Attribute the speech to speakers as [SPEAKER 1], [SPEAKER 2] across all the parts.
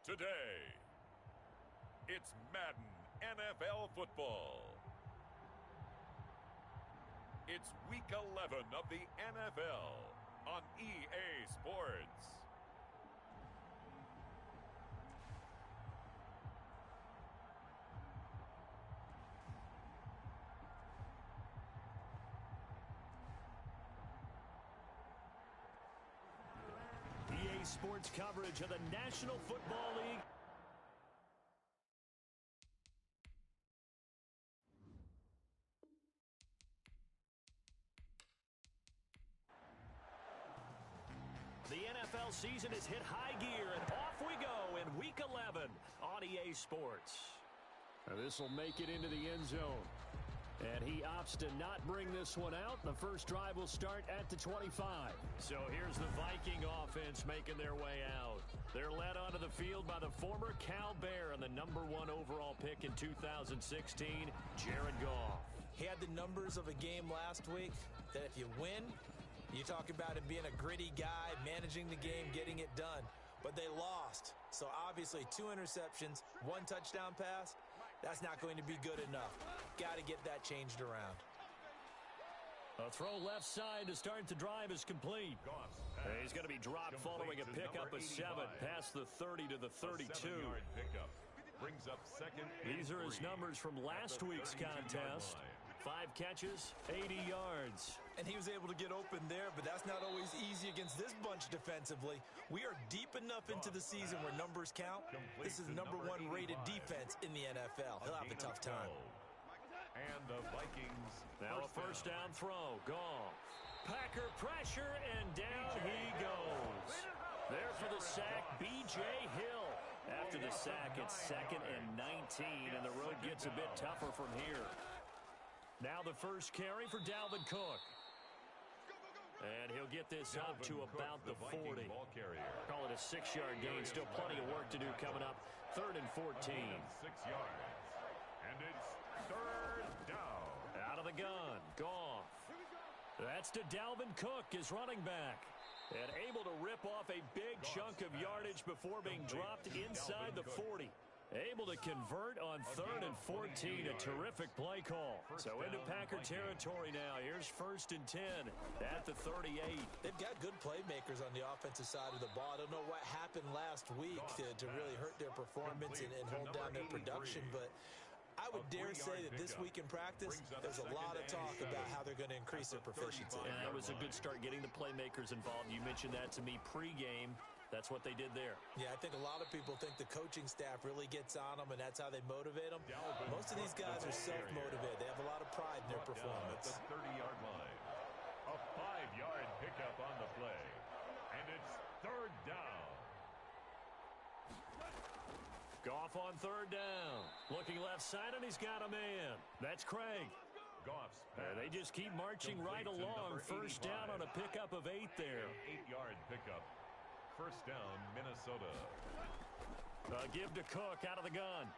[SPEAKER 1] today. It's Madden NFL football. It's week 11 of the NFL on EA Sports.
[SPEAKER 2] EA Sports coverage of the National Football League. The NFL season has hit high gear, and off we go in Week 11 on EA Sports. This will make it into the end zone. And he opts to not bring this one out. The first drive will start at the 25. So here's the Viking offense making their way out. They're led onto the field by the former Cal Bear and the #1 overall pick in 2016, Jared Goff.
[SPEAKER 3] He had the numbers of a game last week that if you win, you talk about him being a gritty guy, managing the game, getting it done. But they lost. So obviously 2 interceptions, 1 touchdown pass. That's not going to be good enough. Got to get that changed around.
[SPEAKER 2] A throw left side to start the drive is complete. He's going to be dropped following a pickup of 7 past the 30 to the 32.
[SPEAKER 1] Brings up second.
[SPEAKER 2] These are his numbers from last week's contest. 5 catches, 80 yards.
[SPEAKER 3] And he was able to get open there, but that's not always easy against this bunch defensively. We are deep enough into the season where numbers count. This is the #1 rated defense in the NFL. He'll have a tough time.
[SPEAKER 1] And the Vikings.
[SPEAKER 2] Now a first down throw. Goff. Packer pressure, and down he goes. There for the sack, B.J. Hill. After the sack, it's 2nd and 19, and the road gets a bit tougher from here. Now the first carry for Dalvin Cook. And he'll get this up to about the 40. Call it a 6-yard gain. Still plenty of work to do coming up. 3rd and 14.
[SPEAKER 1] 6 yards. And it's 3rd down.
[SPEAKER 2] Out of the gun. Goff. That's to Dalvin Cook, his running back. And able to rip off a big chunk of yardage before being dropped inside the 40. Able to convert on 3rd and 14. A terrific play call. So into Packer territory now. Here's 1st and 10 at the 38.
[SPEAKER 3] They've got good playmakers on the offensive side of the ball. I don't know what happened last week to really hurt their performance and hold down their production, but I would dare say that this week in practice, there's a lot of talk about how they're going to increase their proficiency.
[SPEAKER 2] And that was a good start getting the playmakers involved. You mentioned that to me pregame. That's what they did there.
[SPEAKER 3] Yeah, I think a lot of people think the coaching staff really gets on them, and that's how they motivate them. Most of these guys are self-motivated. They have a lot of pride in their performance.
[SPEAKER 1] At the 30-yard line. A 5-yard pickup on the play. And it's 3rd down.
[SPEAKER 2] Goff on 3rd down. Looking left side, and he's got a man. That's Craig.
[SPEAKER 1] Goff's
[SPEAKER 2] they just keep marching right along. First down on a pickup of 8 there.
[SPEAKER 1] 8-yard pickup. 1st down, Minnesota.
[SPEAKER 2] Give to Cook out of the gun.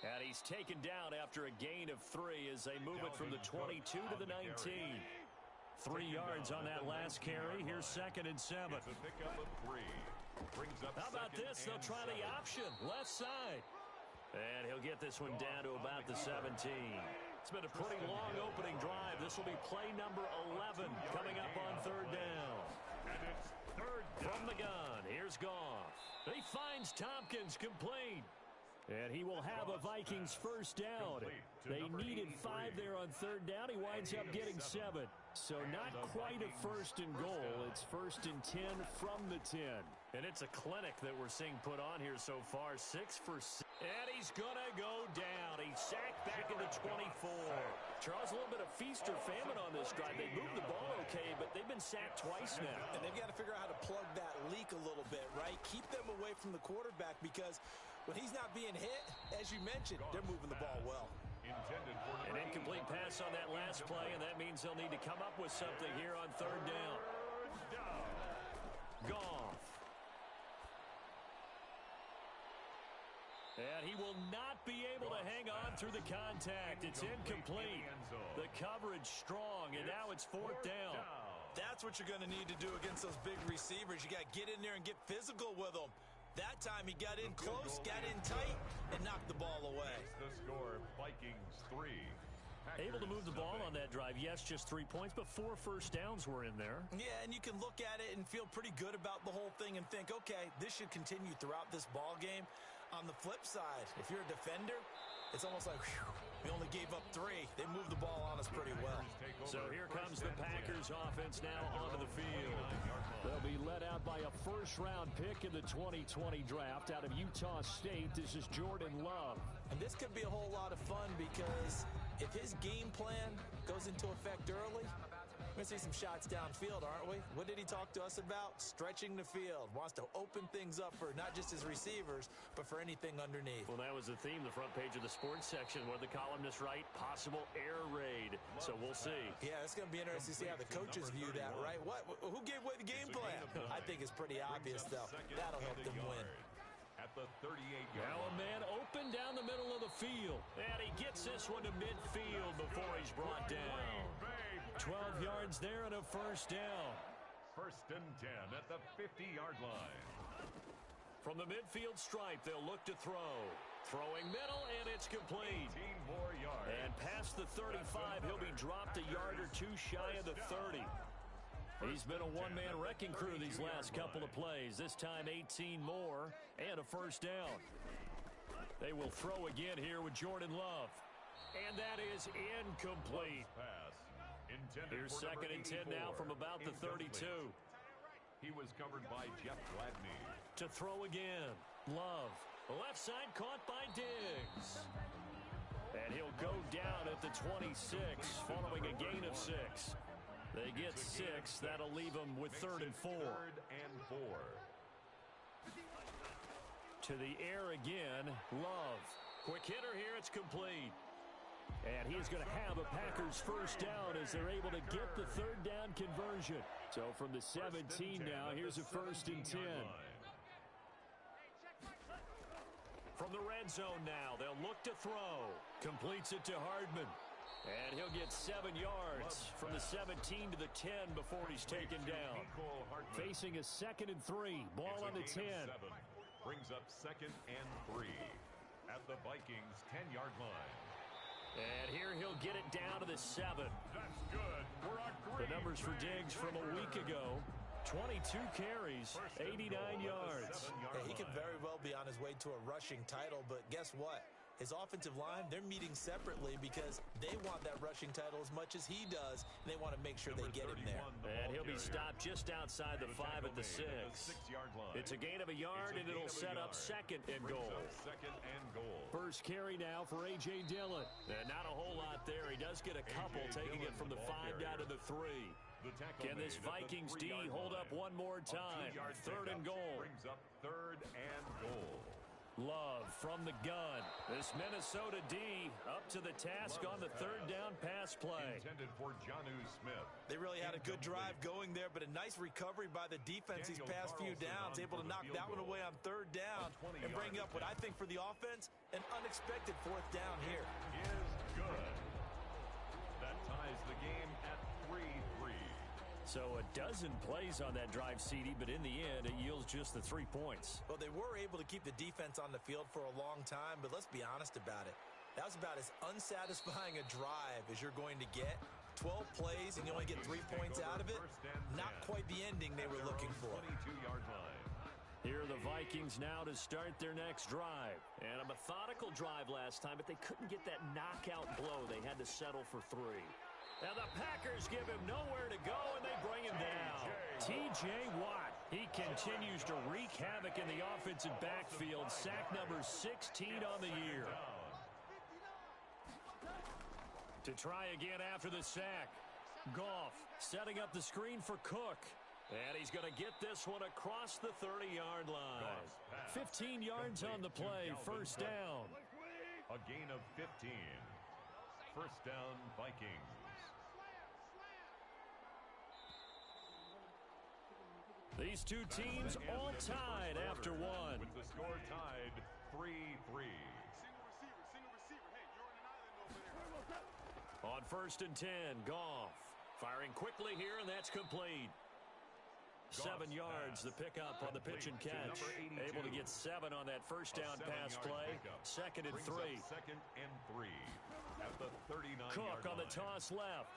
[SPEAKER 2] And he's taken down after a gain of 3 as they move it from the 22 to the 19. 3 yards on that last carry. Here's 2nd and 7.
[SPEAKER 1] It's a pickup of 3. Brings up
[SPEAKER 2] How about this? They'll try the option. Left side. And he'll get this one down to about the 17. It's been a pretty long opening drive. This will be play number 11 coming up on 3rd down.
[SPEAKER 1] And it's 3rd down.
[SPEAKER 2] From the gun, here's Goff. He finds Tompkins complete. And he will have a Vikings first down. They needed 5 there on 3rd down. He winds up getting 7. So not quite a 1st and goal. It's 1st and 10 from the 10. And it's a clinic that we're seeing put on here so far. 6 for 6. And he's going to go down. He's sacked back into 24. Charles, a little bit of feast or famine on this drive. They moved the ball okay, but they've been sacked twice now.
[SPEAKER 3] And they've got to figure out how to plug that leak a little bit, right? Keep them away from the quarterback because when he's not being hit, as you mentioned, they're moving the ball well.
[SPEAKER 2] An incomplete pass on that last play, and that means they'll need to come up with something here on 3rd down. Goff. And he will not be able to hang on through the contact. It's incomplete. The coverage strong, and now it's 4th down.
[SPEAKER 3] That's what you're going to need to do against those big receivers. You got to get in there and get physical with them. That time he got in close, got in tight, and knocked the ball away.
[SPEAKER 1] The score, Vikings 3.
[SPEAKER 2] Able to move the ball on that drive. Yes, just 3 points, but 4 first downs were in there.
[SPEAKER 3] Yeah, and you can look at it and feel pretty good about the whole thing and think, okay, this should continue throughout this ball game. On the flip side, if you're a defender, it's almost like, whew, we only gave up 3. They moved the ball on us pretty well.
[SPEAKER 2] So here comes the Packers offense now onto the field. They'll be led out by a first-round pick in the 2020 draft out of Utah State. This is Jordan Love.
[SPEAKER 3] And this could be a whole lot of fun because if his game plan goes into effect early, we're going to see some shots downfield, aren't we? What did he talk to us about? Stretching the field. Wants to open things up for not just his receivers, but for anything underneath.
[SPEAKER 2] Well, that was the theme, the front page of the sports section, where the columnists write possible air raid. So we'll see.
[SPEAKER 3] Yeah, it's going to be interesting to see how the coaches view that, right? Who gave away the game plan? I think it's pretty obvious, though. That'll help them win.
[SPEAKER 1] At the 38-yard
[SPEAKER 2] now a man open down the middle of the field. And he gets this one to midfield before he's brought down. 12 yards there and a first down.
[SPEAKER 1] First and 10 at the 50-yard line.
[SPEAKER 2] From the midfield stripe, they'll look to throw. Throwing middle, and it's complete.
[SPEAKER 1] 18 more yards.
[SPEAKER 2] And past the 35, he'll be dropped a yard or two shy of the 30. He's been a one-man wrecking crew these last couple of plays. This time 18 more and a first down. They will throw again here with Jordan Love. And that is incomplete. Here's second and 10 now from about the 32.
[SPEAKER 1] He was covered by Jeff Gladney.
[SPEAKER 2] To throw again. Love. Left side caught by Diggs. And he'll go down at the 26 following a gain of 6. They get 6. That'll leave them with 3rd and 4.
[SPEAKER 1] 3rd and 4.
[SPEAKER 2] To the air again. Love. Quick hitter here. It's complete. And he's going to have a Packers first down as they're able to get the 3rd down conversion. So from the 17 now, here's a 1st and 10. From the red zone now, they'll look to throw. Completes it to Hardman. And he'll get 7 yards from the 17 to the 10 before he's taken down. Facing a 2nd and 3. Ball on the 10.
[SPEAKER 1] Brings up 2nd and 3 at the Vikings 10-yard line.
[SPEAKER 2] And here he'll get it down to the 7.
[SPEAKER 1] That's good. We're on green.
[SPEAKER 2] The numbers for Diggs from a week ago. 22 carries, 89 yards.
[SPEAKER 3] Yeah, he could very well be on his way to a rushing title, but guess what? His offensive line, they're meeting separately because they want that rushing title as much as he does, and they want to make sure they get him there.
[SPEAKER 2] And he'll be stopped just outside the 5 at the 6. It's a gain of a yard, and it'll set up 2nd and goal.
[SPEAKER 1] 2nd and goal.
[SPEAKER 2] First carry now for A.J. Dillon. And not a whole lot there. He does get a couple, taking it from the 5 down to the 3. Can this Vikings D hold up one more time? 3rd and goal.
[SPEAKER 1] Brings up 3rd and goal.
[SPEAKER 2] Love from the gun. This Minnesota D up to the task on the 3rd down pass play.
[SPEAKER 1] Intended for Jonnu Smith.
[SPEAKER 3] They really had a good drive going there, but a nice recovery by the defense these past few downs. Able to knock that one away on 3rd down and bring up what I think for the offense, an unexpected 4th down here.
[SPEAKER 1] Is good. That ties the game at 3-3.
[SPEAKER 2] So a dozen plays on that drive, CD, but in the end, it yields just the 3 points.
[SPEAKER 3] Well, they were able to keep the defense on the field for a long time, but let's be honest about it. That was about as unsatisfying a drive as you're going to get. 12 plays and you only get 3 points out of it. Not quite the ending they were looking for.
[SPEAKER 1] 22-yard line.
[SPEAKER 2] Here are the Vikings now to start their next drive. And a methodical drive last time, but they couldn't get that knockout blow. They had to settle for 3. And the Packers give him nowhere to go, and they bring him down. T.J. Watt, he continues to wreak havoc in the offensive backfield. Sack number 16 on the year. To try again after the sack. Goff setting up the screen for Cook. And he's going to get this one across the 30-yard line. 15 yards on the play, first down.
[SPEAKER 1] A gain of 15. First down, Vikings.
[SPEAKER 2] These two teams all tied after one.
[SPEAKER 1] With the score tied 3-3.
[SPEAKER 2] On 1st and 10, Goff firing quickly here, and that's complete. 7 yards, the pickup on the pitch and catch. Able to get 7 on that first down pass play. Second and 3.
[SPEAKER 1] Second and 3 at the 39-yard
[SPEAKER 2] Cook on the
[SPEAKER 1] line.
[SPEAKER 2] toss left.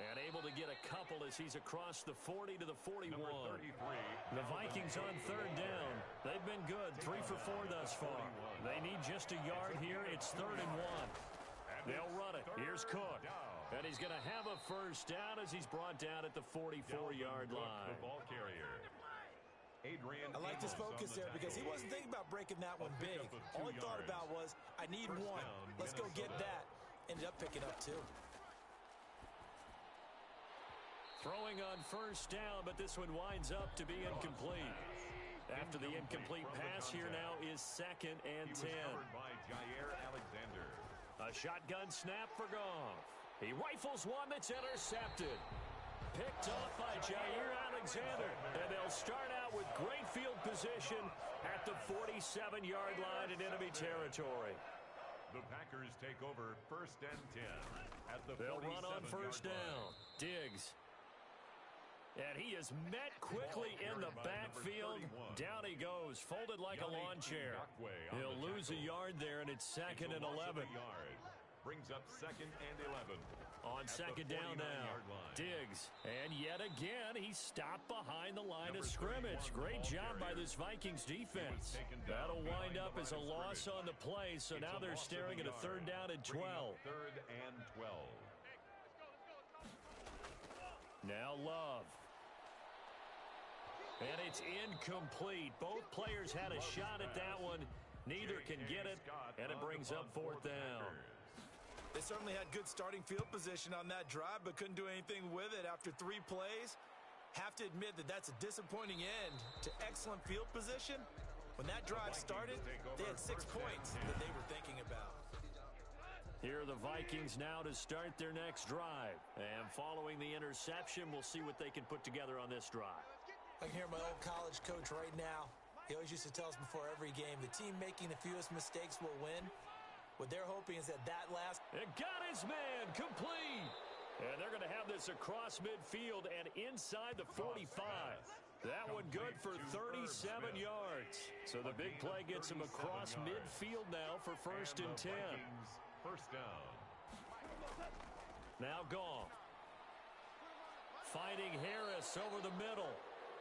[SPEAKER 2] And able to get a couple as he's across the 40 to the 41. The Vikings on third down. They've been good, 3 for 4 thus far. They need just a yard here. It's 3rd and 1. They'll run it. Here's Cook. And he's going to have a first down as he's brought down at the 44-yard line.
[SPEAKER 1] The ball carrier.
[SPEAKER 3] I liked his focus there because he wasn't thinking about breaking that one big. All he thought about was, I need one. Let's go get that. Ended up picking up 2.
[SPEAKER 2] Throwing on first down, but this one winds up to be incomplete. After the incomplete pass, here now is 2nd and 10. A shotgun snap for Goff. He rifles one that's intercepted. Picked off by Jair Alexander. And they'll start out with great field position at the 47-yard line in enemy territory.
[SPEAKER 1] The Packers take over 1st and 10 at the 47-yard line.
[SPEAKER 2] They'll run on first down. Diggs. And he is met quickly in the backfield. Down he goes, folded like a lawn chair. He'll lose a yard there, and it's 2nd and 11.
[SPEAKER 1] Brings up 2nd and 11.
[SPEAKER 2] On second down now, Diggs. And yet again, he's stopped behind the line of scrimmage. Great job by this Vikings defense. That'll wind up as a loss on the play, so now they're staring at a 3rd down and 12.
[SPEAKER 1] 3rd and 12.
[SPEAKER 2] Now Love. And it's incomplete. Both players had a shot at that one. Neither can get it, and it brings up 4th down.
[SPEAKER 3] They certainly had good starting field position on that drive, but couldn't do anything with it after 3 plays. Have to admit that that's a disappointing end to excellent field position. When that drive started, they had 6 points that they were thinking about.
[SPEAKER 2] Here are the Vikings now to start their next drive. And following the interception, we'll see what they can put together on this drive.
[SPEAKER 3] I can hear my old college coach right now. He always used to tell us before every game, the team making the fewest mistakes will win. What they're hoping is that last...
[SPEAKER 2] It got his man complete. And they're going to have this across midfield and inside the 45. That one good for 37 yards. So the big play gets him across midfield now for 1st and 10.
[SPEAKER 1] First down.
[SPEAKER 2] Now Goff. Fighting Harris over the middle.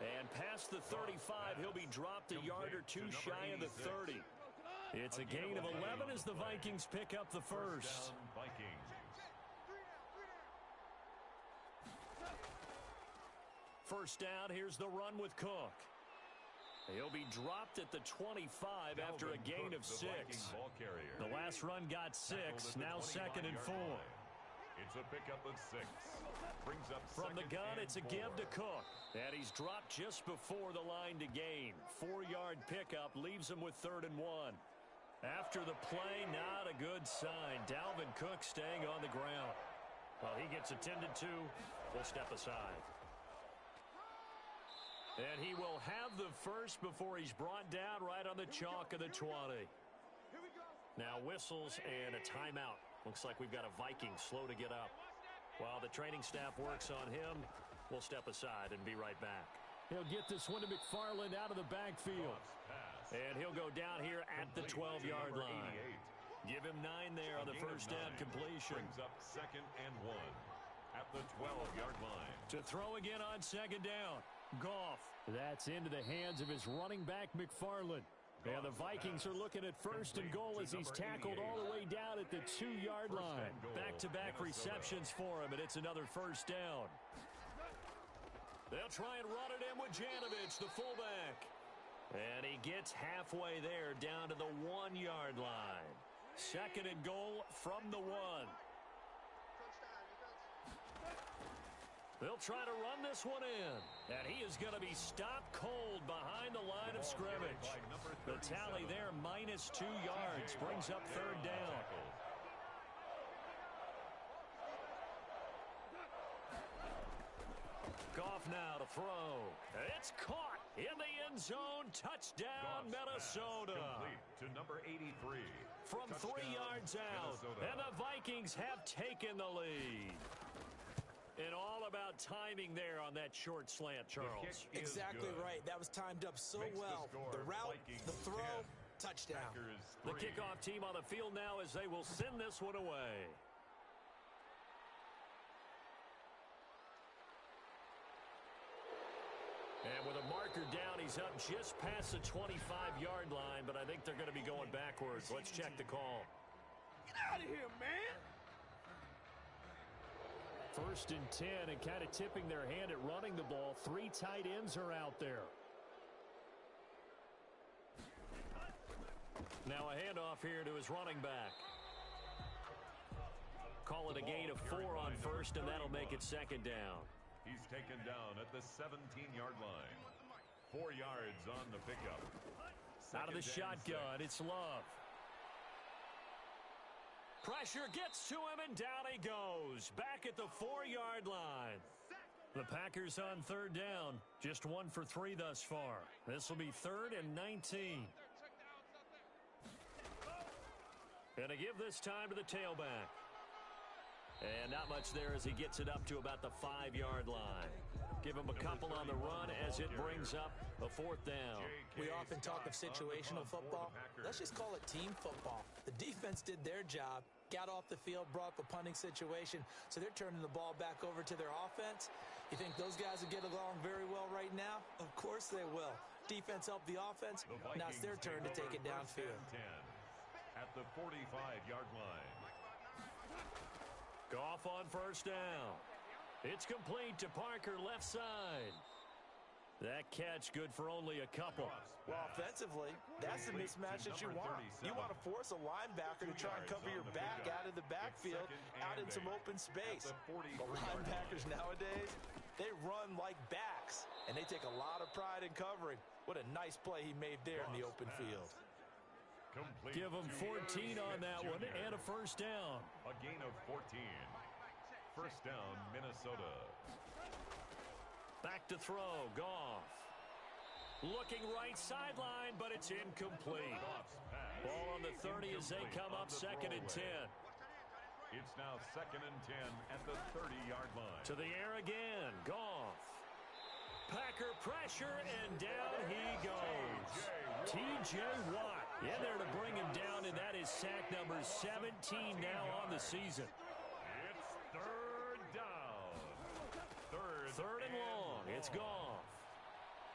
[SPEAKER 2] And past the 35, he'll be dropped a yard or 2 shy of the 30. It's a gain of 11 as the Vikings pick up the first. First down, here's the run with Cook. He'll be dropped at the 25 after a gain of 6. The last run got 6, now 2nd and 4.
[SPEAKER 1] It's a pickup of 6. Brings up
[SPEAKER 2] from the gun, it's a give to Cook. And he's dropped just before the line to gain. 4-yard pickup leaves him with 3rd and 1. After the play, not a good sign. Dalvin Cook staying on the ground. Well, he gets attended to. We'll step aside. And he will have the first before he's brought down right on the chalk of the 20. Now whistles and a timeout. Looks like we've got a Viking slow to get up. While the training staff works on him, we'll step aside and be right back. He'll get this one to McFarland out of the backfield. And he'll go down here at the 12-yard line. Give him 9 there on the first down completion.
[SPEAKER 1] Brings up 2nd and 1 at the 12-yard line.
[SPEAKER 2] To throw again on second down. Goff. That's into the hands of his running back, McFarland. And the Vikings are looking at 1st and goal as he's tackled all the way down at the 2-yard line. Back-to-back receptions for him, and it's another first down. They'll try and run it in with Janovich, the fullback. And he gets halfway there down to the 1-yard line. 2nd and goal from the 1. They'll try to run this one in. And he is going to be stopped cold behind the line of scrimmage. The tally there, minus 2 yards, brings up 3rd down. Goff now to throw. It's caught in the end zone. Touchdown, Minnesota.
[SPEAKER 1] To number 83.
[SPEAKER 2] From 3 yards out. And the Vikings have taken the lead. And all about timing there on that short slant, Charles.
[SPEAKER 3] Exactly right. That was timed up so well. The route, the throw, touchdown.
[SPEAKER 2] The kickoff team on the field now as they will send this one away. And with a marker down, he's up just past the 25-yard line, but I think they're going to be going backwards. Let's check the call.
[SPEAKER 4] Get out of here, man!
[SPEAKER 2] 1st and 10, and kind of tipping their hand at running the ball. 3 tight ends are out there. Now a handoff here to his running back. Call it a gain of 4 on 1st, and that'll make it 2nd down.
[SPEAKER 1] He's taken down at the 17-yard line. 4 yards on the pickup.
[SPEAKER 2] Out of the shotgun, it's Love. Pressure gets to him, and down he goes. Back at the 4-yard line. The Packers on 3rd down. Just 1 for 3 thus far. This will be 3rd and 19. And to give this time to the tailback. And not much there as he gets it up to about the 5-yard line. Give him a couple on the run as it brings up a 4th down.
[SPEAKER 3] We often talk of situational football. Let's just call it team football. The defense did their job, got off the field, brought up a punting situation, so they're turning the ball back over to their offense. You think those guys will get along very well right now? Of course they will. Defense helped the offense. Now it's their turn to take it downfield.
[SPEAKER 1] At the 45-yard line.
[SPEAKER 2] Goff on 1st down. It's complete to Parker, left side. That catch good for only a couple.
[SPEAKER 3] Well, offensively, that's the mismatch that you want. You want to force a linebacker to try and cover your back out of the backfield, out in some open space. But linebackers nowadays, they run like backs, and they take a lot of pride in covering. What a nice play he made there in the open field.
[SPEAKER 2] Give him 14 on that one and a 1st down.
[SPEAKER 1] A gain of 14. 1st down, Minnesota.
[SPEAKER 2] Back to throw, Goff. Looking right sideline, but it's incomplete. Ball on the 30 as they come up 2nd and 10.
[SPEAKER 1] It's now 2nd and 10 at the 30-yard line.
[SPEAKER 2] To the air again, Goff. Packer pressure, and down he goes. T.J. Watt in there to bring him down, and that is sack number 17 now on the season.
[SPEAKER 1] It's 3rd down.
[SPEAKER 2] 3rd and long. It's Goff.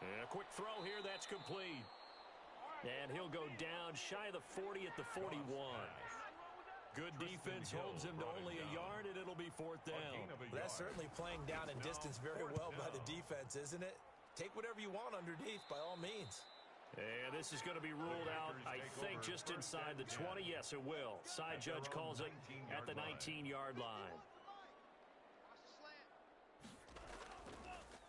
[SPEAKER 2] And a quick throw here. That's complete. And he'll go down shy of the 40 at the 41. Good defense holds him to only a yard, and it'll be 4th down.
[SPEAKER 3] Well, that's certainly playing down in distance very well by the defense, isn't it? Take whatever you want underneath, by all means.
[SPEAKER 2] And this is going to be ruled out, I think, just inside the 20. Yes, it will. Side judge calls it at the 19-yard line.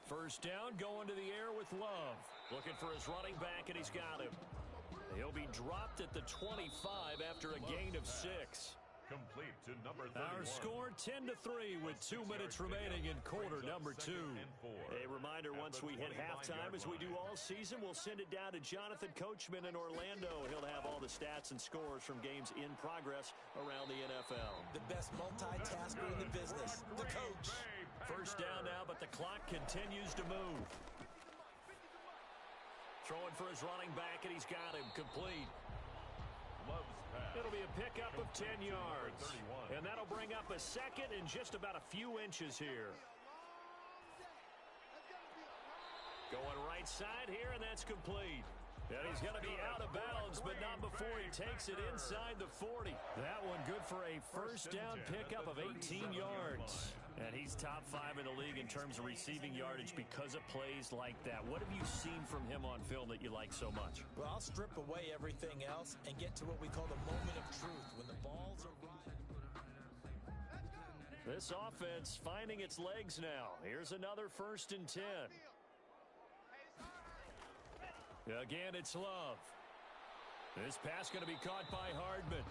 [SPEAKER 2] 1st down, going to the air with Love. Looking for his running back, and he's got him. He'll be dropped at the 25 after a gain of 6.
[SPEAKER 1] Complete to number 31.
[SPEAKER 2] Our score 10-3 with 2 minutes remaining in quarter number 2. A reminder, once we hit halftime, as we do all season, we'll send it down to Jonathan Coachman in Orlando. He'll have all the stats and scores from games in progress around the NFL.
[SPEAKER 3] The best multitasker in the business, the coach.
[SPEAKER 2] 1st down now, but the clock continues to move. Throwing for his running back, and he's got him complete. It'll be a pickup of 10 yards. And that'll bring up a 2nd and just about a few inches here. Going right side here, and that's complete. And he's going to be out of bounds, but not before he takes it inside the 40. That one good for a 1st down pickup of 18 yards. And he's top 5 in the league in terms of receiving yardage because of plays like that. What have you seen from him on film that you like so much?
[SPEAKER 3] Well, I'll strip away everything else and get to what we call the moment of truth, when the balls are right.
[SPEAKER 2] This offense finding its legs now. Here's another 1st and 10. Again, it's Love. This pass going to be caught by Hardman.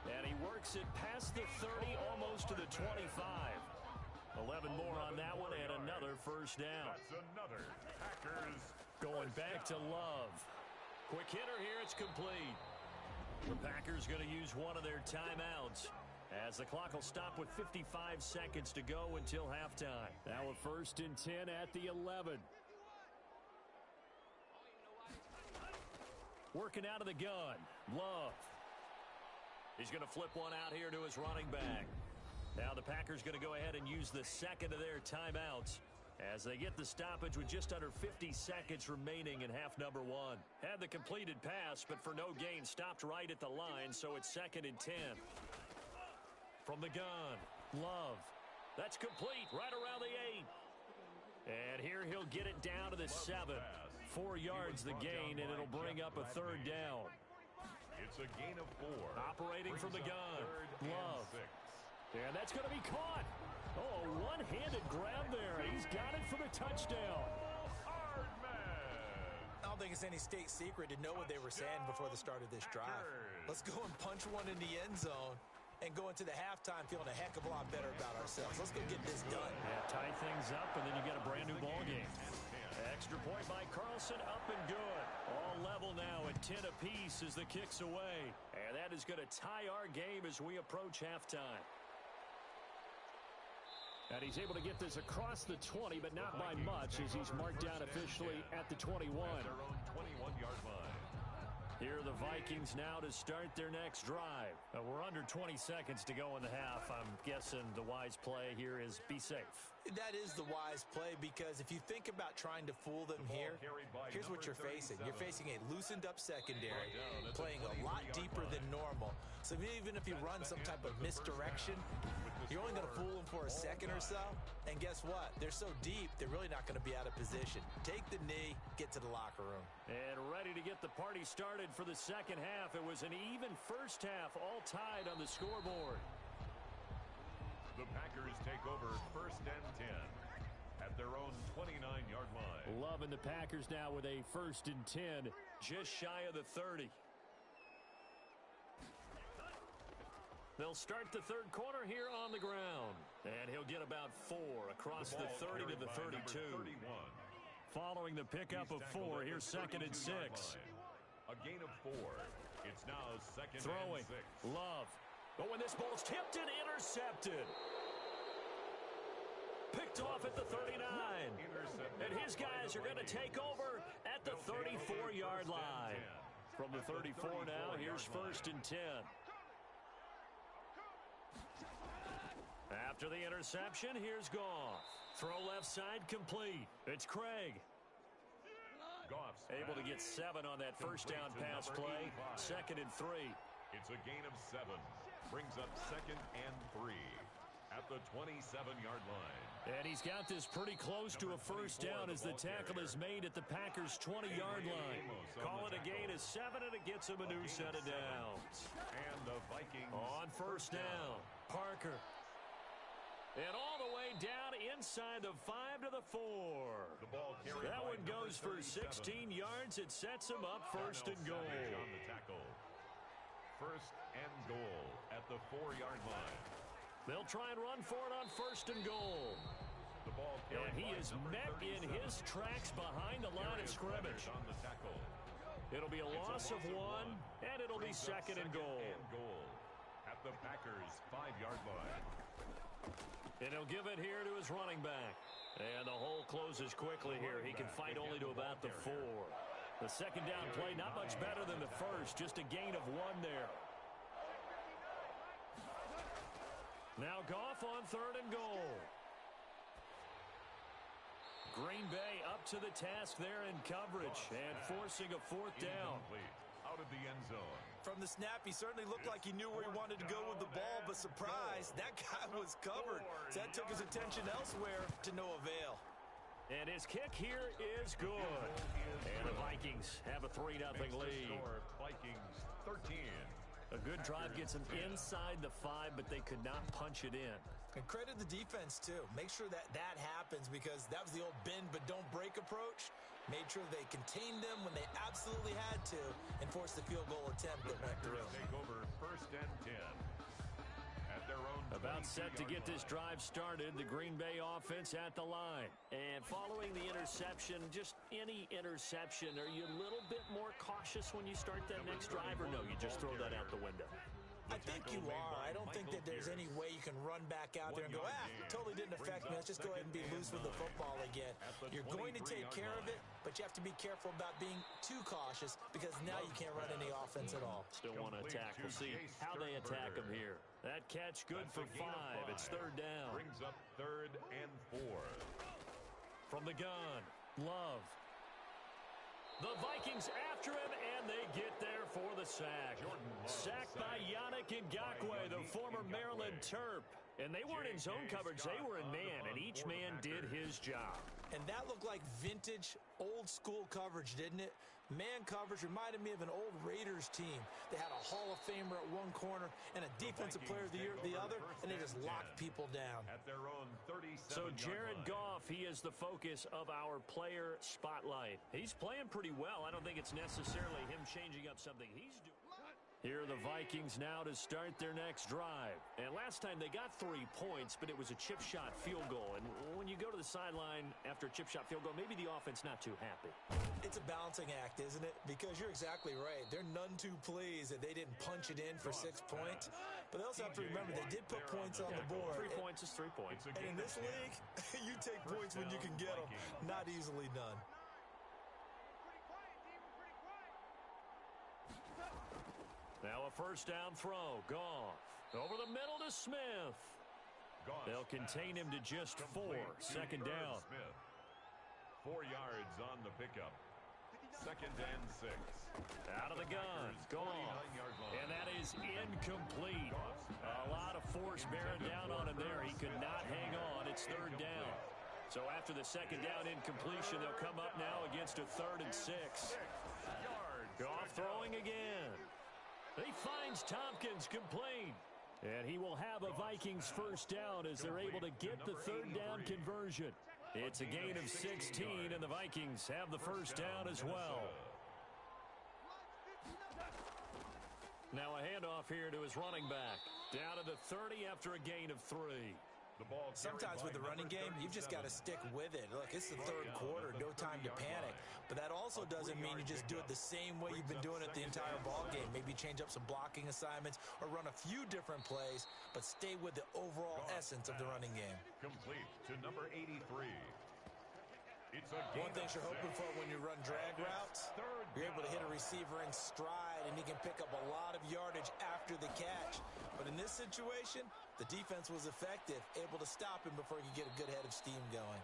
[SPEAKER 2] And he works it past the 30, almost to the 25. 11 more on that one, and another 1st down.
[SPEAKER 1] That's another Packers.
[SPEAKER 2] Going back to Love. Quick hitter here, it's complete. The Packers going to use one of their timeouts. as the clock will stop with 55 seconds to go until halftime. Now a 1st and 10 at the 11. Working out of the gun. Love. He's going to flip one out here to his running back. Now the Packers going to go ahead and use the second of their timeouts as they get the stoppage with just under 50 seconds remaining in half number 1. Had the completed pass, but for no gain, stopped right at the line, so it's 2nd and 10. From the gun, Love. That's complete right around the 8. And here he'll get it down to the 7. 4 yards the gain, and it'll bring up a 3rd down.
[SPEAKER 1] It's a gain of 4.
[SPEAKER 2] Operating from the gun, Love. And that's going to be caught. Oh, a one-handed grab there. He's got it for the touchdown.
[SPEAKER 3] I don't think it's any state secret to know what they were saying before the start of this drive. Let's go and punch one in the end zone and go into the halftime feeling a heck of a lot better about ourselves. Let's go get this done.
[SPEAKER 2] Yeah, tie things up, and then you get a brand-new ball game. Extra point by Carlson, up and good. All level now at 10 apiece as the kick's away. And that is going to tie our game as we approach halftime. And he's able to get this across the 20, but not by much as he's marked down officially at the 21.
[SPEAKER 1] Their own 21-yard line.
[SPEAKER 2] Here are the Vikings now to start their next drive. We're under 20 seconds to go in the half. I'm guessing the wise play here is be safe.
[SPEAKER 3] That is the wise play because if you think about trying to fool them here, here's what you're facing. You're facing a loosened up secondary, playing a lot deeper than normal. So even if you run some type of misdirection, you're only going to fool them for a second or so. And guess what? They're so deep, they're really not going to be out of position. Take the knee, get to the locker room.
[SPEAKER 2] And ready to get the party started for the second half. It was an even first half, all tied on the scoreboard.
[SPEAKER 1] The Packers take over 1st and 10 at their own 29-yard line.
[SPEAKER 2] Loving the Packers now with a 1st and 10, just shy of the 30. They'll start the third quarter here on the ground. And he'll get about 4 across the 30 to the 32. Following the pickup of 4, here's 2nd and 6.
[SPEAKER 1] A gain of 4. It's now 2nd
[SPEAKER 2] Throwing.
[SPEAKER 1] and 6.
[SPEAKER 2] Love. But when this ball's tipped and intercepted. Picked off at the 39. And his guys are going to take over at the 34-yard line. From the 34 now, here's 1st and 10. After the interception, here's Goff. Throw left side complete. It's Craig.
[SPEAKER 1] Goff's
[SPEAKER 2] able to get 7 on that first down pass play. 2nd and 3.
[SPEAKER 1] It's a gain of 7. Brings up 2nd and 3 at the 27-yard line.
[SPEAKER 2] And he's got this pretty close to a first down as the tackle is made at the Packers' 20-yard line. Call it a gain of 7, and it gets him a new set of downs.
[SPEAKER 1] And the Vikings
[SPEAKER 2] on first down. Parker. And all the way down inside the 5 to the 4.
[SPEAKER 1] The ball
[SPEAKER 2] that one goes for 16 yards. It sets him up 1st and goal.
[SPEAKER 1] On the tackle. 1st and goal at the 4-yard line.
[SPEAKER 2] They'll try and run for it on 1st and goal.
[SPEAKER 1] The ball
[SPEAKER 2] and he is met in his tracks behind the line of scrimmage.
[SPEAKER 1] On the tackle.
[SPEAKER 2] It'll be a loss of 1, and it'll be 2nd and goal.
[SPEAKER 1] At the Packers' 5-yard line.
[SPEAKER 2] And he'll give it here to his running back. And the hole closes quickly here. He can fight only to about the 4. The second down play, not much better than the first. Just a gain of 1 there. Now Goff on 3rd and goal. Green Bay up to the task there in coverage and forcing a 4th down.
[SPEAKER 1] Out of the end zone.
[SPEAKER 3] From the snap, he certainly looked like he knew where he wanted to go with the ball, but surprise, that guy was covered. So that took his attention elsewhere to no avail.
[SPEAKER 2] And his kick here is good. And the Vikings have a 3-0 lead.
[SPEAKER 1] Vikings 13.
[SPEAKER 2] A good drive gets them inside the 5, but they could not punch it in.
[SPEAKER 3] And credit the defense, too. Make sure that happens because that was the old bend but don't break approach. Made sure they contained them when they absolutely had to and forced the field goal attempt that went through.
[SPEAKER 1] Take over 1st and 10. At their own
[SPEAKER 2] about set to get this drive started, the Green Bay offense at the line. And following the interception, just any interception, are you a little bit more cautious when you start that next drive, or no, you just throw that out the window?
[SPEAKER 3] I think you are. I don't think that there's any way you can run back out there and go, totally didn't affect me. Let's just go ahead and be loose with the football again. You're going to take care of it, but you have to be careful about being too cautious because now you can't run any offense at all.
[SPEAKER 2] Still want to attack. We'll see how they attack him here. That catch good for 5. It's third down.
[SPEAKER 1] Brings up 3rd and 4.
[SPEAKER 2] From the gun, Love. The Vikings after him, and they get there for the sack. Sacked by Yannick Ngakoue, the former Maryland Terp. And they weren't in zone coverage. They were in man, and each man did his job.
[SPEAKER 3] And that looked like vintage, old-school coverage, didn't it? Man coverage reminded me of an old Raiders team. They had a Hall of Famer at one corner and a Defensive Player of the Year at the other, and they just locked people down.
[SPEAKER 1] At their own 37-yard
[SPEAKER 2] So Jared
[SPEAKER 1] line.
[SPEAKER 2] Goff, he is the focus of our player spotlight. He's playing pretty well. I don't think it's necessarily him changing up something he's doing. Here are the Vikings now to start their next drive. And last time they got 3 points, but it was a chip shot field goal. And when you go to the sideline after a chip shot field goal, maybe the offense not too happy.
[SPEAKER 3] It's a balancing act, isn't it? Because you're exactly right. They're none too pleased that they didn't punch it in for 6 points. But they also have to remember they did put points on the board.
[SPEAKER 2] 3 points is 3 points.
[SPEAKER 3] And in this league, you take points when you can get them. Not easily done.
[SPEAKER 2] Now a first down throw. Goff. Over the middle to Smith. They'll contain him to just 4. Second down.
[SPEAKER 1] 4 yards on the pickup. 2nd and 6.
[SPEAKER 2] Out of the gun. Goff. And that is incomplete. A lot of force bearing down on him there. He could not hang on. It's 3rd down. So after the 2nd down incompletion, they'll come up now against a 3rd and 6. Goff throwing again. He finds Tompkins complete. And he will have a Vikings first down as they're able to get the 3rd down conversion. It's a gain of 16, and the Vikings have the first down as well. Now a handoff here to his running back. Down to the 30 after a gain of 3.
[SPEAKER 3] Sometimes with the running game, you've just got to stick with it. Look, it's the 3rd quarter, no time to panic. But that also doesn't mean you just do it the same way you've been doing it the entire ball game. Maybe change up some blocking assignments or run a few different plays, but stay with the overall essence of the running game.
[SPEAKER 1] Complete to number 83.
[SPEAKER 3] One thing you're hoping for when you run drag routes, you're able to hit a receiver in stride, and he can pick up a lot of yardage after the catch. But in this situation, the defense was effective, able to stop him before he could get a good head of steam going.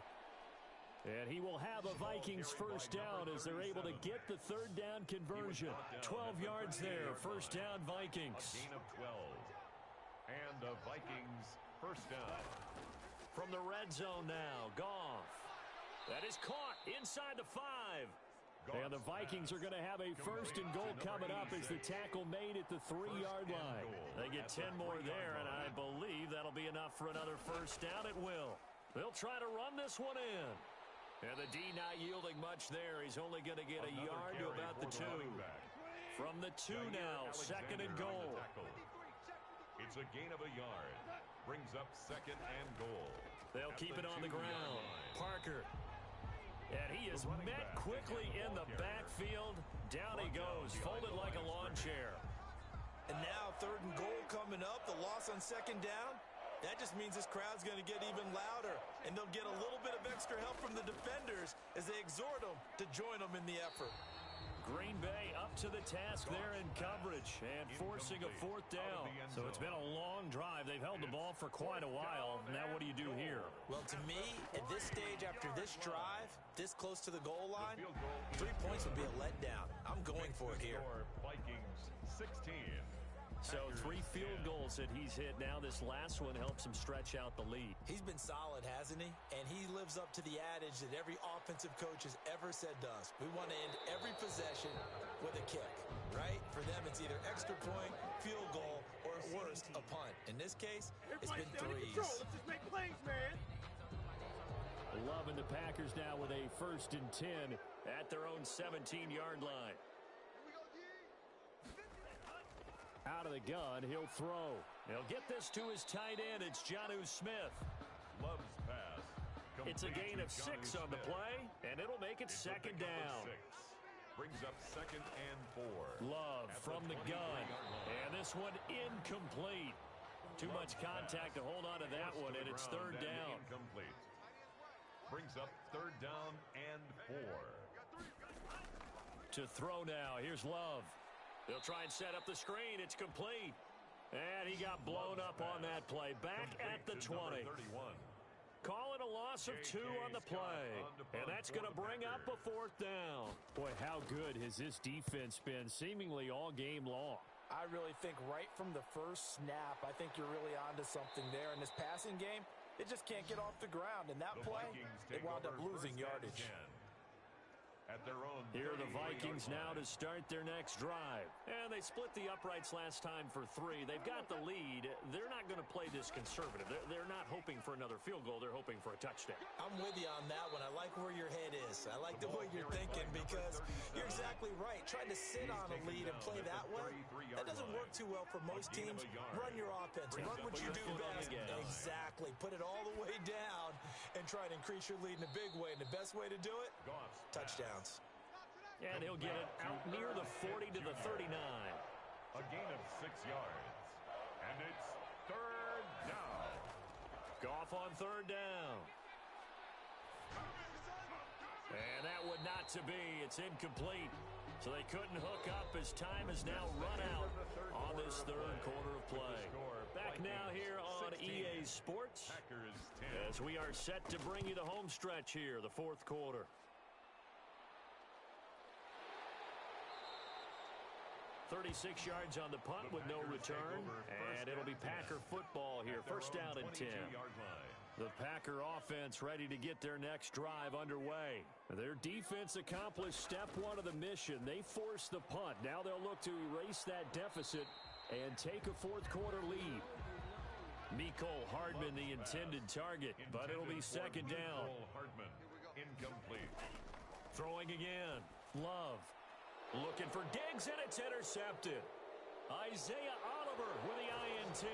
[SPEAKER 2] And he will have a Vikings first down as they're able to get the 3rd down conversion. 12 yards there, first down Vikings.
[SPEAKER 1] A gain of 12. And the Vikings first down.
[SPEAKER 2] From the red zone now, Goff. That is caught inside the 5. And the Vikings are going to have a 1st and goal coming up as the tackle made at the 3-yard line. They get 10 more there, and I believe that'll be enough for another first down. It will. They'll try to run this one in. And the D not yielding much there. He's only going to get a yard to about the 2. From the 2 now, 2nd and goal.
[SPEAKER 1] It's a gain of a yard. Brings up 2nd and goal.
[SPEAKER 2] They'll keep it on the ground. Parker. And he is met quickly in the backfield. Down he goes, folded like a lawn chair.
[SPEAKER 3] And now 3rd and goal coming up. The loss on 2nd down. That just means this crowd's going to get even louder. And they'll get a little bit of extra help from the defenders as they exhort them to join them in the effort.
[SPEAKER 2] Green Bay up to the task there in coverage and forcing a 4th down. So it's been a long drive. They've held the ball for quite a while. Now what do you do here?
[SPEAKER 3] Well, to me, at this stage after this drive, this close to the goal line, 3 points would be a letdown. I'm going for it here.
[SPEAKER 1] Vikings 16.
[SPEAKER 2] So 3 field goals that he's hit now. This last one helps him stretch out the lead.
[SPEAKER 3] He's been solid, hasn't he? And he lives up to the adage that every offensive coach has ever said to us. We want to end every possession with a kick, right? For them, it's either extra point, field goal, or at worst, a punt. In this case, it's been 3s.
[SPEAKER 4] Let's just make plays, man.
[SPEAKER 2] Loving the Packers now with a 1st and 10 at their own 17-yard line. Out of the gun, he'll throw. He'll get this to his tight end. It's Jonnu Smith.
[SPEAKER 1] Loves pass.
[SPEAKER 2] It's a gain of 6 on the play, and it'll make it 2nd down.
[SPEAKER 1] Brings up 2nd and 4.
[SPEAKER 2] Love from the gun. And this one incomplete. Too much contact to hold on to that one, and it's third down.
[SPEAKER 1] Incomplete. Brings up third down and 4.
[SPEAKER 2] To throw now. Here's Love. They'll try and set up the screen. It's complete. And he got blown up on that play. Back at the 20. Call it a loss of 2 on the play. And that's going to bring up a fourth down.
[SPEAKER 5] Boy, how good has this defense been seemingly all game long?
[SPEAKER 3] I really think right from the first snap, I think you're really onto something there. In this passing game, they just can't get off the ground. And that play, they wound up losing yardage.
[SPEAKER 1] At their own
[SPEAKER 2] here are the Vikings now to start their next drive. And they split the uprights last time for 3. They've got the lead. They're not going to play this conservative. They're not hoping for another field goal. They're hoping for a touchdown.
[SPEAKER 3] I'm with you on that one. I like where your head is. I like the way you're thinking because you're exactly right. Trying to sit on a lead and play that way, that doesn't work too well for most teams. Run your offense. Run what you do best. Exactly. Put it all the way down and try to increase your lead in a big way. And the best way to do it, touchdowns.
[SPEAKER 2] And he'll get it out near the 40 to the 39.
[SPEAKER 1] A gain of 6 yards. And it's third down.
[SPEAKER 2] Goff on third down. And that would not to be. It's incomplete. So they couldn't hook up as time has now run out on this third quarter of play. Back now here on EA Sports as we are set to bring you the home stretch here, the fourth quarter. 36 yards on the punt with no return, and it'll be Packer football here. First down and 10. The Packer offense ready to get their next drive underway. Their defense accomplished step 1 of the mission. They forced the punt. Now they'll look to erase that deficit and take a fourth quarter lead. Mecole Hardman the intended target, but it'll be second down.
[SPEAKER 1] Hardman, incomplete.
[SPEAKER 2] Throwing again. Love. Looking for Diggs, and it's intercepted. Isaiah Oliver with the INT.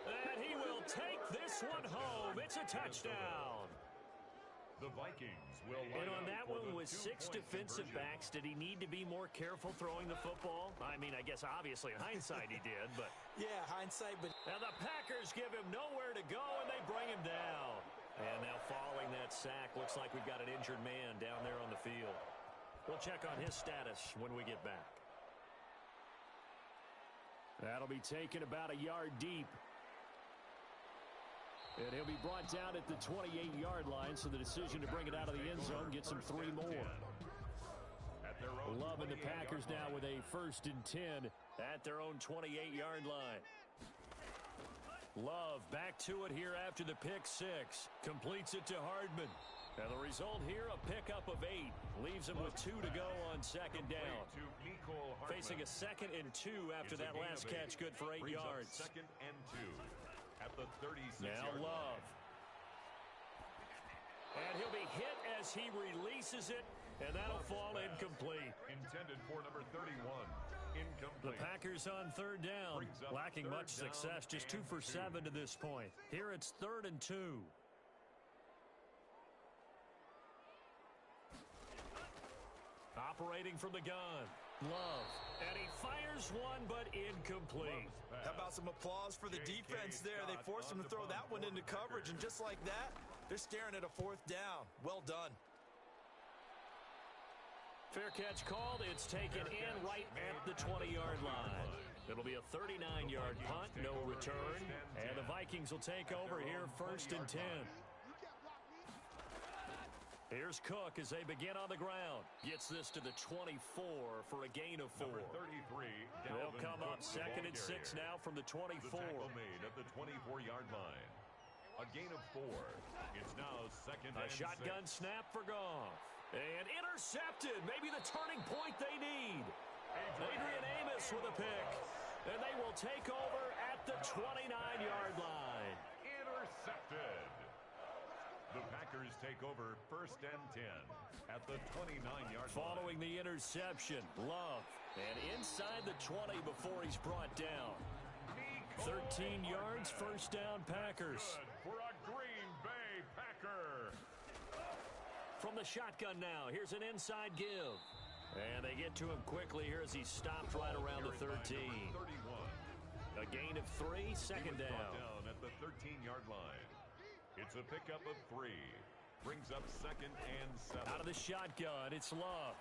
[SPEAKER 2] And he will take this one home. It's a touchdown.
[SPEAKER 1] The Vikings will
[SPEAKER 2] and on that one with 6 defensive backs, did he need to be more careful throwing the football? I mean, I guess obviously in hindsight he did, but...
[SPEAKER 3] Yeah, hindsight, but...
[SPEAKER 2] And the Packers give him nowhere to go, and they bring him down. And now following that sack, looks like we've got an injured man down there on the field. We'll check on his status when we get back. That'll be taken about a yard deep. And he'll be brought down at the 28-yard line, so the decision to bring it out of the end zone gets him 3 more. Love and the Packers now with a 1st and 10 at their own 28-yard line. Love back to it here after the pick 6. Completes it to Hardman. And the result here, a pickup of 8. Leaves him with 2 to go on second down. Facing a 2nd and 2 after that last catch, good for 8 yards.
[SPEAKER 1] 2nd and 2 at the 36.
[SPEAKER 2] Now Love. And he'll be hit as he releases it, and that'll fall incomplete.
[SPEAKER 1] Intended for number 31. Incomplete.
[SPEAKER 2] The Packers on third down, lacking much success, just 2 for 7 to this point. Here it's 3rd and 2. Operating from the gun, Love, and he fires one, but incomplete.
[SPEAKER 3] How about some applause for the defense there? They forced him to throw that one into coverage, and just like that, they're staring at a 4th down. Well done.
[SPEAKER 2] Fair catch called. It's taken in right at the 20-yard line. It'll be a 39-yard punt, no return, and the Vikings will take over here 1st and 10. Here's Cook as they begin on the ground. Gets this to the 24 for a gain of 4. They'll come up 2nd and 6 now from the 24.
[SPEAKER 1] The tackle made at the 24-yard line. A gain of 4. It's now 2nd and 6.
[SPEAKER 2] A shotgun snap for Goff. And intercepted. Maybe the turning point they need. Adrian Amos with a pick. And they will take over at the 29-yard line.
[SPEAKER 1] Intercepted. The Packers take over 1st and 10 at the 29-yard line.
[SPEAKER 2] Following the interception, Love. And inside the 20 before he's brought down. 13 yards, 1st down Packers.
[SPEAKER 1] Good for a Green Bay Packer.
[SPEAKER 2] From the shotgun now, here's an inside give. And they get to him quickly here as he stopped right around the 13.
[SPEAKER 1] 31.
[SPEAKER 2] A gain of 3, second down.
[SPEAKER 1] Down at the 13-yard line. It's a pickup of 3. Brings up 2nd and 7.
[SPEAKER 2] Out of the shotgun, it's Love.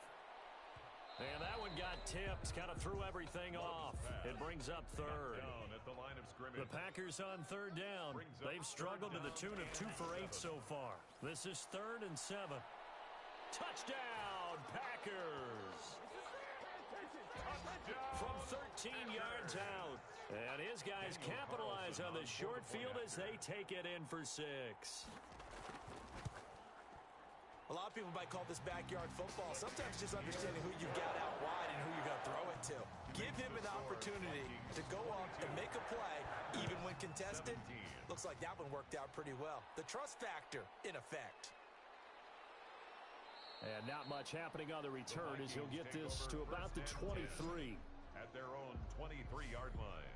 [SPEAKER 2] And that one got tipped, kind of threw everything off. It brings up 3rd.
[SPEAKER 1] Down at the line of scrimmage.
[SPEAKER 2] The Packers on 3rd down. They've struggled to the tune of 2 for 8 so far. This is 3rd and 7. Touchdown, Packers! From 13 yards out. And his guys capitalize on the short field as they take it in for 6.
[SPEAKER 3] A lot of people might call this backyard football. Sometimes just understanding who you've got out wide and who you're going to throw it to. Give him an opportunity to go up and make a play, even when contested. Looks like that one worked out pretty well. The trust factor in effect.
[SPEAKER 2] And not much happening on the return as he'll get this to about the 23.
[SPEAKER 1] At their own 23-yard line.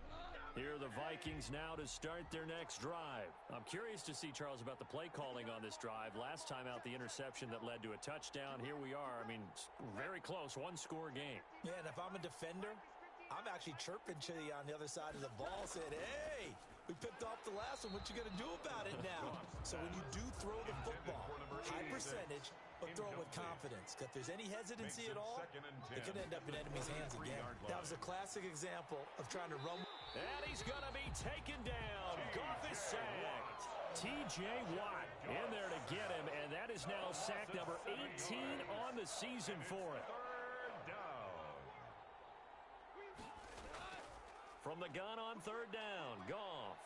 [SPEAKER 2] Here are the Vikings now to start their next drive. I'm curious to see, Charles, about the play calling on this drive. Last time out, the interception that led to a touchdown. Here we are. I mean, very close, one-score game.
[SPEAKER 3] Yeah, and if I'm a defender, I'm actually chirping to you on the other side of the ball, saying, hey, we picked off the last one. What you going to do about it now? So when you do throw the football, high percentage, but throw it with confidence. Because if there's any hesitancy at all, it could end up in enemy's hands again. That was a classic example of trying to run.
[SPEAKER 2] And he's going to be taken down. Goff is sacked. T.J. Watt in there to get him, and that is now sack number 18 on the season for him.
[SPEAKER 1] 3rd down.
[SPEAKER 2] From the gun on 3rd down, Goff.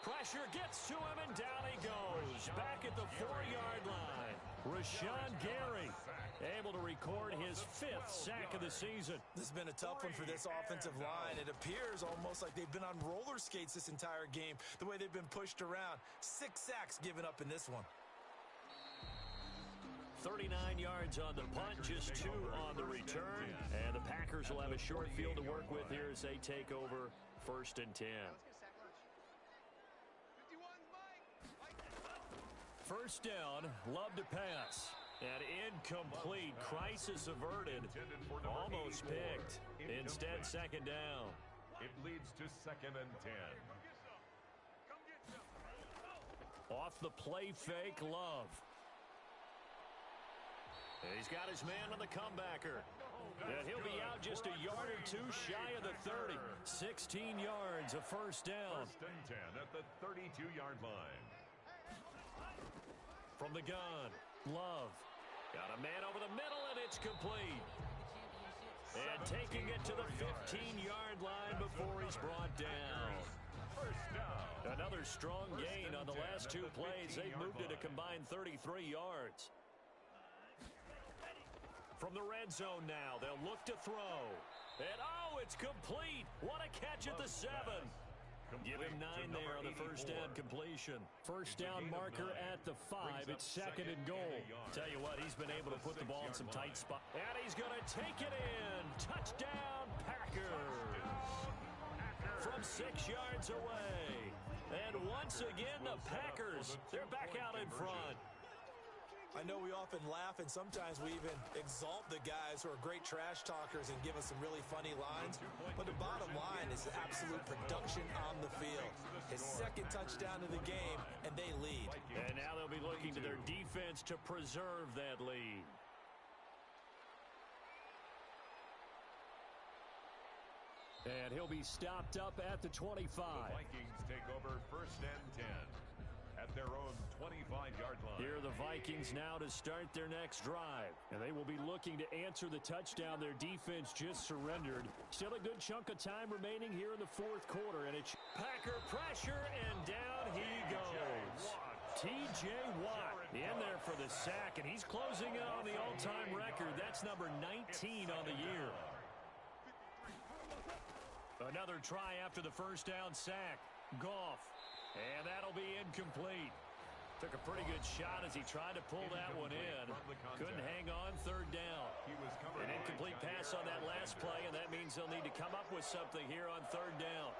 [SPEAKER 2] Pressure gets to him, and down he goes. Back at the 4-yard line. Rashawn Gary able to record his 5th sack of the season.
[SPEAKER 3] This has been a tough one for this offensive line. It appears almost like they've been on roller skates this entire game, the way they've been pushed around. 6 sacks given up in this one.
[SPEAKER 2] 39 yards on the punt, just 2 on the return. And the Packers will have a short field to work with here as they take over 1st and 10. 1st down, Love to pass. And incomplete. Crisis averted. Almost picked. Instead, 2nd down.
[SPEAKER 1] It leads to 2nd and 10.
[SPEAKER 2] Off the play fake, Love. And he's got his man on the comebacker. And he'll be out just a yard or 2 shy of the 30. 16 yards, a 1st down.
[SPEAKER 1] 1st and 10 at the 32-yard line.
[SPEAKER 2] From the gun, Love. Got a man over the middle, and it's complete. And taking it to the 15-yard line before he's brought down.
[SPEAKER 1] 1st down.
[SPEAKER 2] Another strong gain on the last 2 plays. They've moved it a combined 33 yards. From the red zone now, they'll look to throw. And, oh, it's complete. What a catch at the 7. Give him 9 there on the 1st down completion. 1st down marker at the 5. It's 2nd and goal. Tell you what, he's been able to put the ball in some tight spots. And he's going to take it in. Touchdown, Packers. From 6 yards away. And once again, the Packers, they're back out in front.
[SPEAKER 3] I know we often laugh, and sometimes we even exalt the guys who are great trash talkers and give us some really funny lines. But the bottom line is the absolute production on the field. His 2nd touchdown of the game, and they lead.
[SPEAKER 2] And now they'll be looking to their defense to preserve that lead. And he'll be stopped up at the 25.
[SPEAKER 1] The Vikings take over 1st and 10. At their own 25-yard line.
[SPEAKER 2] Here are the Vikings now to start their next drive. And they will be looking to answer the touchdown their defense just surrendered. Still a good chunk of time remaining here in the 4th quarter. And it's Packer pressure, and down he goes. T.J. Watt in there for the sack, and he's closing in on the all-time record. That's number 19 on the year. Another try after the 1st down sack. Goff. And that'll be incomplete. Took a pretty good shot as he tried to pull that one in. Couldn't hang on 3rd down. An incomplete pass on that last play, and that means they'll need to come up with something here on 3rd down.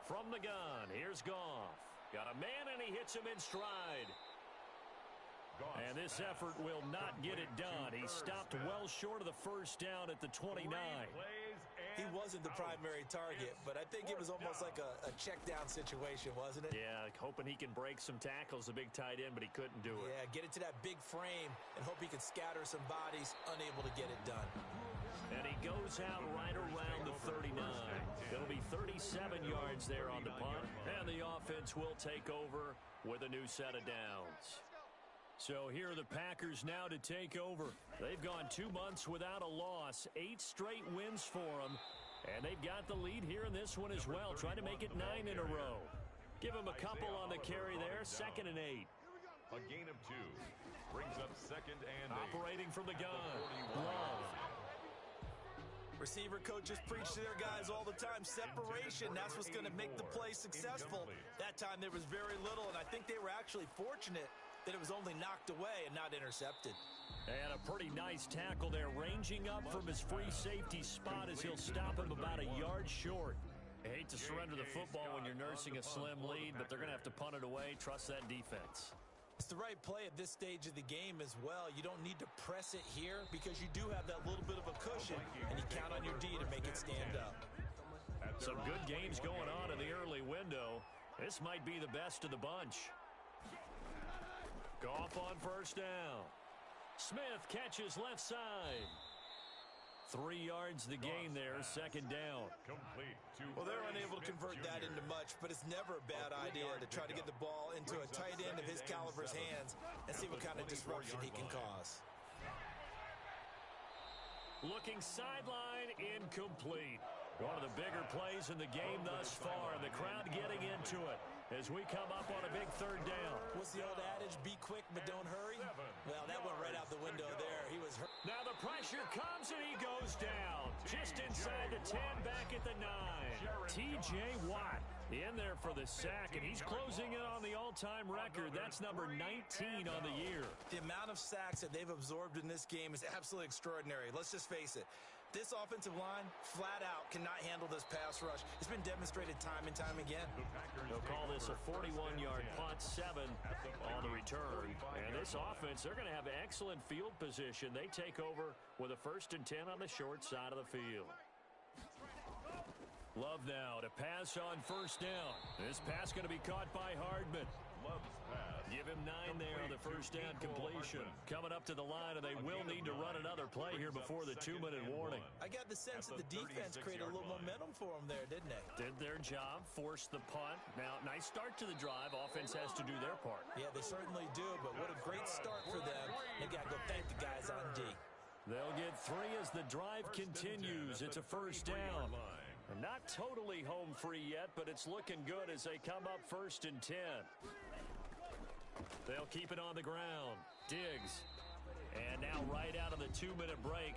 [SPEAKER 2] From the gun, here's Goff. Got a man, and he hits him in stride. And this effort will not get it done. He stopped well short of the 1st down at the 29.
[SPEAKER 3] He wasn't the primary target, but I think it was almost like a check down situation, wasn't it?
[SPEAKER 2] Yeah, hoping he can break some tackles, a big tight end, but he couldn't do it.
[SPEAKER 3] Yeah, get it to that big frame and hope he can scatter some bodies, unable to get it done.
[SPEAKER 2] And he goes out right around the 39. It'll be 37 yards there on the punt, and the offense will take over with a new set of downs. So here are the Packers now to take over. They've gone 2 months without a loss, 8 straight wins for them, and they've got the lead here in this one as well, trying to make it 9 in a row. Give them a couple on the carry there, 2nd and 8.
[SPEAKER 1] A gain of 2 brings up 2nd and 8.
[SPEAKER 2] Operating from the gun, Love.
[SPEAKER 3] Receiver coaches preach to their guys all the time. Separation, that's what's going to make the play successful. That time there was very little, and I think they were actually fortunate that it was only knocked away and not intercepted.
[SPEAKER 2] And a pretty nice tackle there, ranging up from his free safety spot as he'll stop him about a yard short. I hate to surrender the football when you're nursing a slim lead, but they're going to have to punt it away. Trust that defense.
[SPEAKER 3] It's the right play at this stage of the game as well. You don't need to press it here because you do have that little bit of a cushion, and you count on your D to make it stand up.
[SPEAKER 2] Some good games going on in the early window. This might be the best of the bunch. Goff on first down. Smith catches left side. 3 yards the gain there, 2nd down.
[SPEAKER 3] Well, they're unable to convert that into much, but it's never a bad idea to try to get the ball into a tight end of his caliber's hands and see what kind of disruption he can cause.
[SPEAKER 2] Looking sideline, incomplete. One of the bigger plays in the game thus far, and the crowd getting into it as we come up on a big 3rd down.
[SPEAKER 3] What's the old adage? Be quick, but don't hurry? Well, that went right out the window there. He was hurt.
[SPEAKER 2] Now the pressure comes, and he goes down. Just inside the 10, back at the 9. T.J. Watt in there for the sack, and he's closing in on the all-time record. That's number 19 on the year.
[SPEAKER 3] The amount of sacks that they've absorbed in this game is absolutely extraordinary. Let's just face it. This offensive line, flat out, cannot handle this pass rush. It's been demonstrated time and time again.
[SPEAKER 2] They'll call this a 41-yard punt, 7 on the return. And this offense, they're going to have excellent field position. They take over with a 1st and 10 on the short side of the field. Love now to pass on first down. This pass going to be caught by Hardman. Give him 9 there on the first down completion. Coming up to the line, and they will need to run another play here before the 2-minute warning.
[SPEAKER 3] I got the sense that the defense created a little momentum for them there, didn't they?
[SPEAKER 2] Did their job, forced the punt. Now, nice start to the drive. Offense has to do their part.
[SPEAKER 3] Yeah, they certainly do, but what a great start for them. They got to go thank the guys on D.
[SPEAKER 2] They'll get 3 as the drive continues. It's a first down. And not totally home free yet, but it's looking good as they come up 1st and 10. They'll keep it on the ground. Diggs. And now right out of the 2-minute break,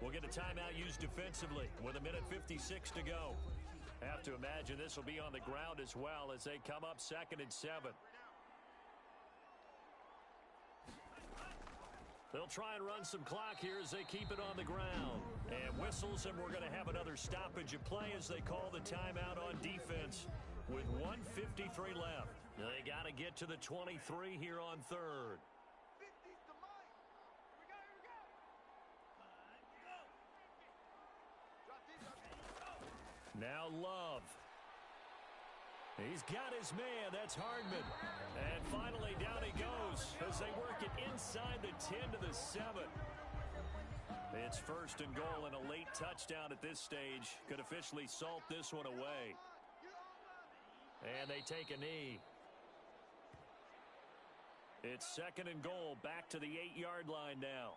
[SPEAKER 2] we'll get a timeout used defensively with 1:56 to go. Have to imagine this will be on the ground as well as they come up 2nd and 7. They'll try and run some clock here as they keep it on the ground. And whistles, and we're going to have another stoppage of play as they call the timeout on defense with 1:53 left. They got to get to the 23 here on 3rd. Now Love. He's got his man. That's Hardman. And finally down he goes as they work it inside the 10 to the 7. It's 1st and goal, and a late touchdown at this stage could officially salt this one away. And they take a knee. It's 2nd and goal, back to the 8-yard line now.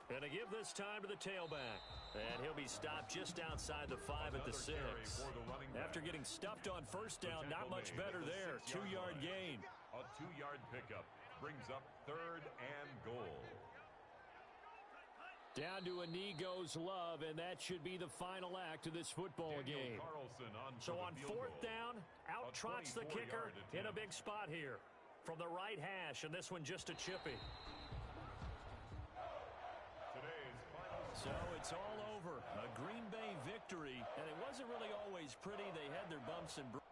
[SPEAKER 2] And to give this time to the tailback. And he'll be stopped just outside the 5 at the 6. After getting stuffed on first down, not much better there. 2-yard gain.
[SPEAKER 1] A 2-yard pickup brings up 3rd and goal.
[SPEAKER 2] Down to a knee goes Love, and that should be the final act of this football game. So on 4th down, out trots the kicker in a big spot here from the right hash, and this one just a chippy. So it's all over. A Green Bay victory, and it wasn't really always pretty. They had their bumps and bruises.